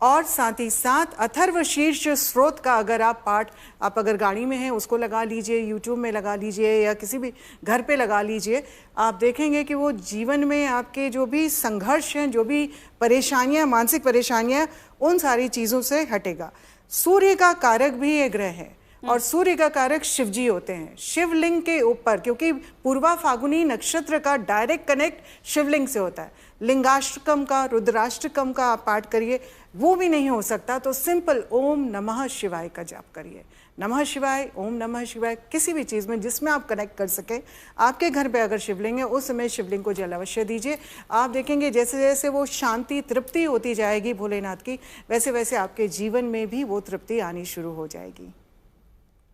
D: और साथ ही साथ अथर्व शीर्ष स्रोत का अगर आप पाठ, आप अगर गाड़ी में हैं उसको लगा लीजिए, यूट्यूब में लगा लीजिए या किसी भी घर पे लगा लीजिए। आप देखेंगे कि वो जीवन में आपके जो भी संघर्ष हैं, जो भी परेशानियां, मानसिक परेशानियां, उन सारी चीज़ों से हटेगा। सूर्य का कारक भी ये ग्रह है और सूर्य का कारक शिव जी होते हैं। शिवलिंग के ऊपर, क्योंकि पूर्वा फागुनी नक्षत्र का डायरेक्ट कनेक्ट शिवलिंग से होता है। लिंगाष्टकम का, रुद्राष्टकम का आप पाठ करिए, वो भी नहीं हो सकता तो सिंपल ओम नमः शिवाय का जाप करिए। नमः शिवाय, ओम नमः शिवाय, किसी भी चीज़ में जिसमें आप कनेक्ट कर सकें। आपके घर पे अगर शिवलिंग है, उस समय शिवलिंग को जल अवश्य दीजिए। आप देखेंगे जैसे जैसे वो शांति, तृप्ति होती जाएगी भोलेनाथ की, वैसे वैसे आपके जीवन में भी वो तृप्ति आनी शुरू हो जाएगी।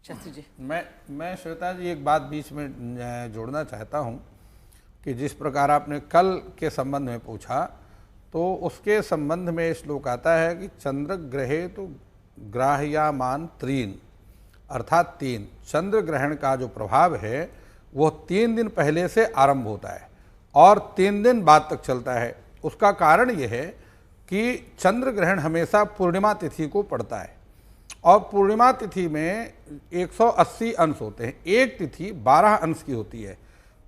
A: शास्त्री जी,
B: मैं श्वेता जी एक बात बीच में जोड़ना चाहता हूँ कि जिस प्रकार आपने कल के संबंध में पूछा, तो उसके संबंध में श्लोक आता है कि चंद्र ग्रहे तो ग्राह्यमान 3, अर्थात 3 चंद्र ग्रहण का जो प्रभाव है वो 3 दिन पहले से आरंभ होता है और 3 दिन बाद तक चलता है। उसका कारण ये है कि चंद्र ग्रहण हमेशा पूर्णिमा तिथि को पड़ता है और पूर्णिमा तिथि में 180 अंश होते हैं, एक तिथि 12 अंश की होती है।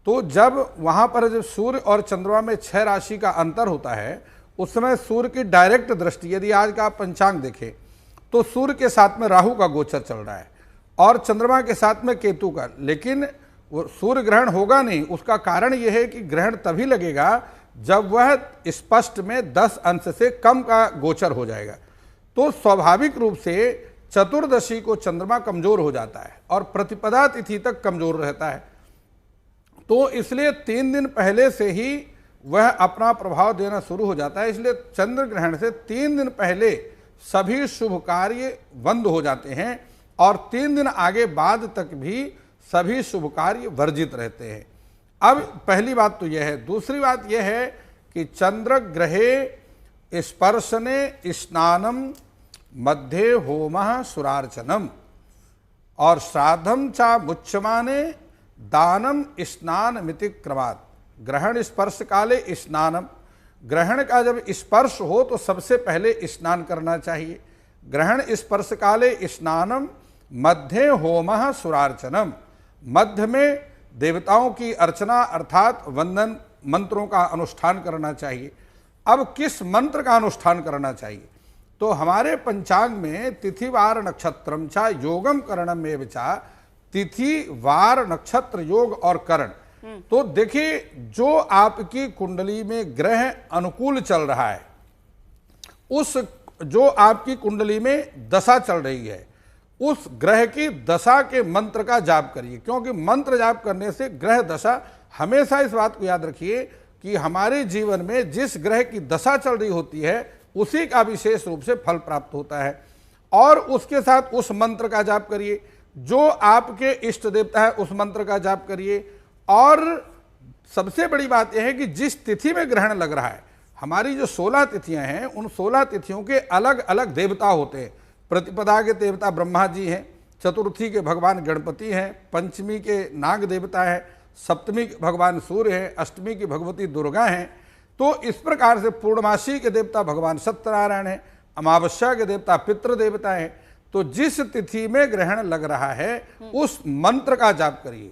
B: तो जब वहाँ पर जब सूर्य और चंद्रमा में 6 राशि का अंतर होता है, उस समय सूर्य की डायरेक्ट दृष्टि, यदि आज का आप पंचांग देखें तो सूर्य के साथ में राहु का गोचर चल रहा है और चंद्रमा के साथ में केतु का, लेकिन वो सूर्य ग्रहण होगा नहीं। उसका कारण यह है कि ग्रहण तभी लगेगा जब वह स्पष्ट में 10 अंश से कम का गोचर हो जाएगा। तो स्वाभाविक रूप से चतुर्दशी को चंद्रमा कमजोर हो जाता है और प्रतिपदा तिथि तक कमजोर रहता है। तो इसलिए 3 दिन पहले से ही वह अपना प्रभाव देना शुरू हो जाता है। इसलिए चंद्र ग्रहण से 3 दिन पहले सभी शुभ कार्य बंद हो जाते हैं और 3 दिन आगे बाद तक भी सभी शुभ कार्य वर्जित रहते हैं। अब पहली बात तो यह है। दूसरी बात यह है कि चंद्र ग्रहे स्पर्शने स्नानम मध्य होमः सुरार्चनम और श्राद्धम चा मुच्यमाने दानम स्नान मिति क्रमात्। ग्रहण स्पर्श काले स्नानम, ग्रहण का जब स्पर्श हो तो सबसे पहले स्नान करना चाहिए। ग्रहण स्पर्श काले स्नानम मध्य होमः सुरार्चनम, मध्य में देवताओं की अर्चना अर्थात वंदन मंत्रों का अनुष्ठान करना चाहिए। अब किस मंत्र का अनुष्ठान करना चाहिए? तो हमारे पंचांग में तिथि वार नक्षत्रम चा योगम करणम में विचार, तिथि वार नक्षत्र योग और करण। तो देखिए, जो आपकी कुंडली में ग्रह अनुकूल चल रहा है, उस जो आपकी कुंडली में दशा चल रही है, उस ग्रह की दशा के मंत्र का जाप करिए, क्योंकि मंत्र जाप करने से ग्रह दशा, हमेशा इस बात को याद रखिए कि हमारे जीवन में जिस ग्रह की दशा चल रही होती है उसी का विशेष रूप से फल प्राप्त होता है। और उसके साथ उस मंत्र का जाप करिए, जो आपके इष्ट देवता है उस मंत्र का जाप करिए। और सबसे बड़ी बात यह है कि जिस तिथि में ग्रहण लग रहा है, हमारी जो 16 तिथियां हैं, उन 16 तिथियों के अलग अलग देवता होते हैं। प्रतिपदा के देवता ब्रह्मा जी हैं, चतुर्थी के भगवान गणपति हैं, पंचमी के नाग देवता है, सप्तमी के भगवान सूर्य हैं, अष्टमी की भगवती दुर्गा हैं। तो इस प्रकार से पूर्णमासी के देवता भगवान सत्यनारायण हैं, अमावस्या के देवता पितृ देवता हैं। तो जिस तिथि में ग्रहण लग रहा है उस मंत्र का जाप करिए।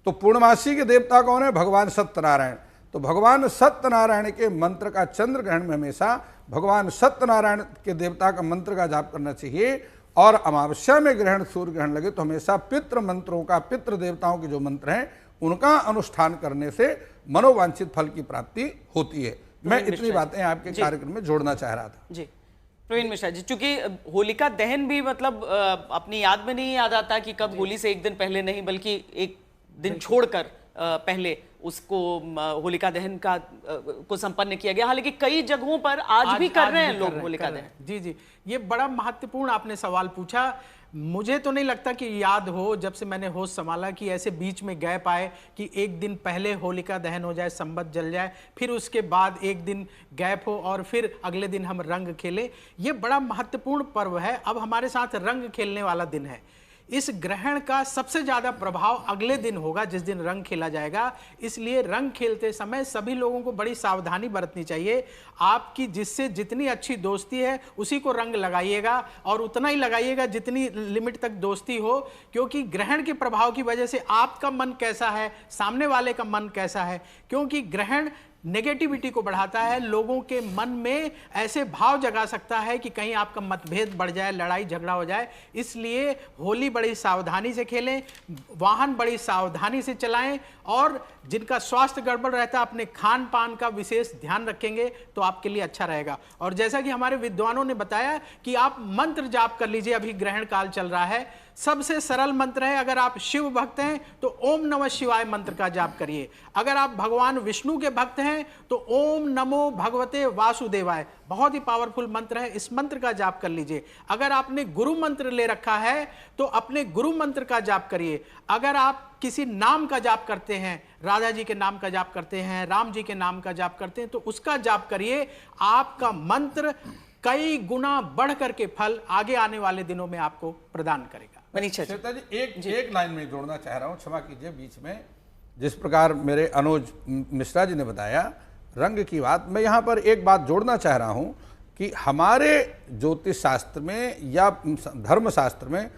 B: तो पूर्णमासी के देवता कौन है? भगवान सत्यनारायण। तो भगवान सत्यनारायण के मंत्र का चंद्र ग्रहण में हमेशा भगवान सत्यनारायण के देवता का मंत्र का जाप करना चाहिए। और अमावस्या में ग्रहण सूर्य ग्रहण लगे तो हमेशा पितृ मंत्रों का, पितृ देवताओं के जो मंत्र हैं उनका अनुष्ठान करने से मनोवांछित फल की प्राप्ति होती है। मैं इतनी बातें आपके कार्यक्रम में जोड़ना चाह रहा था।
A: जी प्रवीण मिश्रा जी, चूंकि होलिका दहन भी मतलब अपनी याद में नहीं याद आता कि कब होली से एक दिन पहले नहीं बल्कि एक दिन छोड़कर पहले उसको होलिका दहन का को संपन्न किया गया। हालांकि कई जगहों पर आज भी कर रहे हैं लोग होलिका दहन।
C: जी जी, ये बड़ा महत्वपूर्ण आपने सवाल पूछा। मुझे तो नहीं लगता कि याद हो, जब से मैंने होश संभाला, कि ऐसे बीच में गैप आए कि एक दिन पहले होलिका दहन हो जाए, संबत जल जाए, फिर उसके बाद एक दिन गैप हो और फिर अगले दिन हम रंग खेलें। ये बड़ा महत्वपूर्ण पर्व है। अब हमारे साथ रंग खेलने वाला दिन है। इस ग्रहण का सबसे ज्यादा प्रभाव अगले दिन होगा जिस दिन रंग खेला जाएगा। इसलिए रंग खेलते समय सभी लोगों को बड़ी सावधानी बरतनी चाहिए। आपकी जिससे जितनी अच्छी दोस्ती है उसी को रंग लगाइएगा, और उतना ही लगाइएगा जितनी लिमिट तक दोस्ती हो, क्योंकि ग्रहण के प्रभाव की वजह से आपका मन कैसा है, सामने वाले का मन कैसा है, क्योंकि ग्रहण नेगेटिविटी को बढ़ाता है। लोगों के मन में ऐसे भाव जगा सकता है कि कहीं आपका मतभेद बढ़ जाए, लड़ाई झगड़ा हो जाए। इसलिए होली बड़ी सावधानी से खेलें, वाहन बड़ी सावधानी से चलाएं, और जिनका स्वास्थ्य गड़बड़ रहता है अपने खान पान का विशेष ध्यान रखेंगे तो आपके लिए अच्छा रहेगा। और जैसा कि हमारे विद्वानों ने बताया कि आप मंत्र जाप कर लीजिए। अभी ग्रहण काल चल रहा है, सबसे सरल मंत्र है। अगर आप शिव भक्त हैं तो ओम नमः शिवाय मंत्र का जाप करिए। अगर आप भगवान विष्णु के भक्त हैं तो ओम नमो भगवते वासुदेवाय, बहुत ही पावरफुल मंत्र है, इस मंत्र का जाप कर लीजिए। अगर आपने गुरु मंत्र ले रखा है तो अपने गुरु मंत्र का जाप करिए। अगर आप किसी नाम का जाप करते हैं, राधा जी के नाम का जाप करते हैं, राम जी के नाम का जाप करते हैं, तो उसका जाप करिए। आपका मंत्र कई गुना बढ़ करके फल आगे आने वाले दिनों में आपको प्रदान करेगा।
B: श्वेता जी, एक लाइन में जोड़ना चाह रहा हूं, क्षमा कीजिए बीच में। जिस प्रकार मेरे अनुज मिश्रा जी ने बताया रंग की बात, मैं यहाँ पर एक बात जोड़ना चाह रहा हूँ कि हमारे ज्योतिष शास्त्र में या धर्म शास्त्र में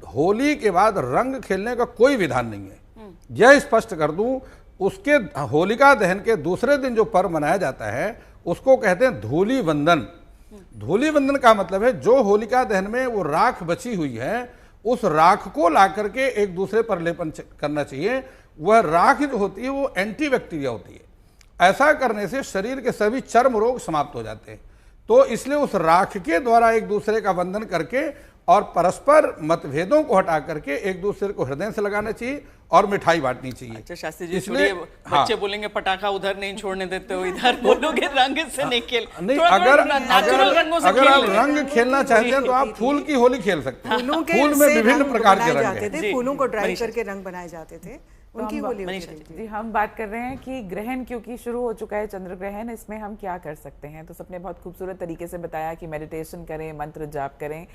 B: होली के बाद रंग खेलने का कोई विधान नहीं है। यह स्पष्ट कर दूं, उसके होलिका दहन के दूसरे दिन जो पर्व मनाया जाता है उसको कहते हैं धूली वंदन। धूली वंदन का मतलब है जो होलिका दहन में वो राख बची हुई है उस राख को ला करके एक दूसरे पर लेपन करना चाहिए। वह राख जो होती है वो एंटी बैक्टीरिया होती है। ऐसा करने से शरीर के सभी चर्म रोग समाप्त हो जाते हैं। तो इसलिए उस राख के द्वारा एक दूसरे का वंदन करके और परस्पर मतभेदों को हटा करके एक दूसरे को हृदय से लगाना चाहिए और मिठाई बांटनी चाहिए।
A: अच्छा शास्त्री जी, इसलिए बच्चे बोलेंगे पटाखा उधर नहीं छोड़ने देते हो, इधर बोलोगे रंग से नहीं खेल।
B: नहीं, अगर आप रंग खेलना चाहते हैं तो आप फूल की होली खेल सकते हैं। फूल में विभिन्न प्रकार के रंग हैं।
D: फूलों को ड्राई करके रंग बनाए जाते थे, उनकी होली
E: जी। हम बात कर रहे हैं कि ग्रहण क्योंकि शुरू हो चुका है, चंद्र ग्रहण, इसमें हम क्या कर सकते हैं। तो सबने बहुत खूबसूरत तरीके से बताया कि मेडिटेशन करें, मंत्र जाप करें,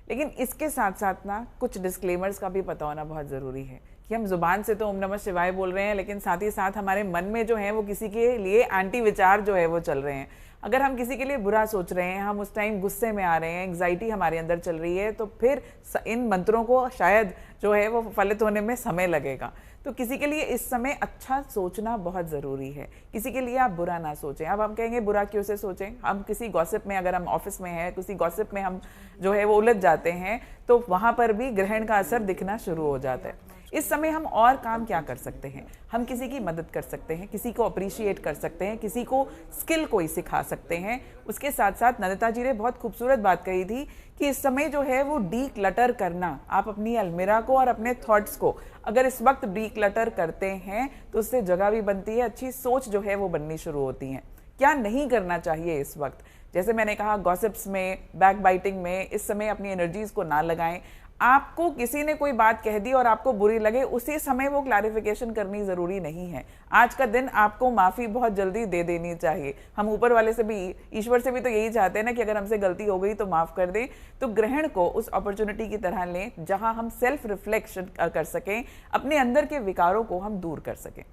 E: लेकिन इसके साथ साथ ना कुछ डिस्क्लेमर्स का भी पता होना बहुत ज़रूरी है कि हम जुबान से तो ओम नमः शिवाय बोल रहे हैं, लेकिन साथ ही साथ हमारे मन में जो है वो किसी के लिए एंटी विचार जो है वो चल रहे हैं। अगर हम किसी के लिए बुरा सोच रहे हैं, हम उस टाइम गुस्से में आ रहे हैं, एंग्जाइटी हमारे अंदर चल रही है, तो फिर इन मंत्रों को शायद जो है वो फलित होने में समय लगेगा। तो किसी के लिए इस समय अच्छा सोचना बहुत ज़रूरी है, किसी के लिए आप बुरा ना सोचें। अब हम कहेंगे बुरा क्यों से सोचें, हम किसी गॉसिप में, अगर हम ऑफिस में हैं, किसी गॉसिप में हम जो है वो उलझ जाते हैं, तो वहाँ पर भी ग्रहण का असर दिखना शुरू हो जाता है। इस समय हम और काम क्या कर सकते हैं, हम किसी की मदद कर सकते हैं, किसी को अप्रिशिएट कर सकते हैं, किसी को स्किल कोई सिखा सकते हैं। उसके साथ साथ नंदिता जी ने बहुत खूबसूरत बात कही थी कि इस समय जो है वो डी क्लटर करना, आप अपनी अलमीरा को और अपने थॉट्स को अगर इस वक्त डी क्लटर करते हैं तो उससे जगह भी बनती है, अच्छी सोच जो है वो बननी शुरू होती है। क्या नहीं करना चाहिए इस वक्त, जैसे मैंने कहा गॉसिप्स में, बैक बाइटिंग में इस समय अपनी एनर्जीज को ना लगाएं। आपको किसी ने कोई बात कह दी और आपको बुरी लगे, उसी समय वो क्लैरिफिकेशन करनी ज़रूरी नहीं है। आज का दिन आपको माफ़ी बहुत जल्दी दे देनी चाहिए। हम ऊपर वाले से भी, ईश्वर से भी तो यही चाहते हैं ना कि अगर हमसे गलती हो गई तो माफ़ कर दें। तो ग्रहण को उस अपॉर्चुनिटी की तरह लें जहां हम सेल्फ रिफ्लेक्शन कर सकें, अपने अंदर के विकारों को हम दूर कर सकें।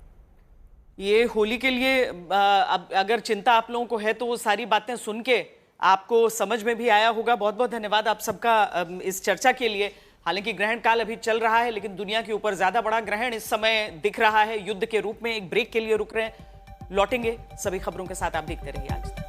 A: ये होली के लिए अगर चिंता आप लोगों को है तो वो सारी बातें सुन के आपको समझ में भी आया होगा। बहुत बहुत धन्यवाद आप सबका इस चर्चा के लिए। हालांकि ग्रहण काल अभी चल रहा है, लेकिन दुनिया के ऊपर ज्यादा बड़ा ग्रहण इस समय दिख रहा है युद्ध के रूप में। एक ब्रेक के लिए रुक रहे हैं, लौटेंगे सभी खबरों के साथ। आप देखते रहिए आज तक।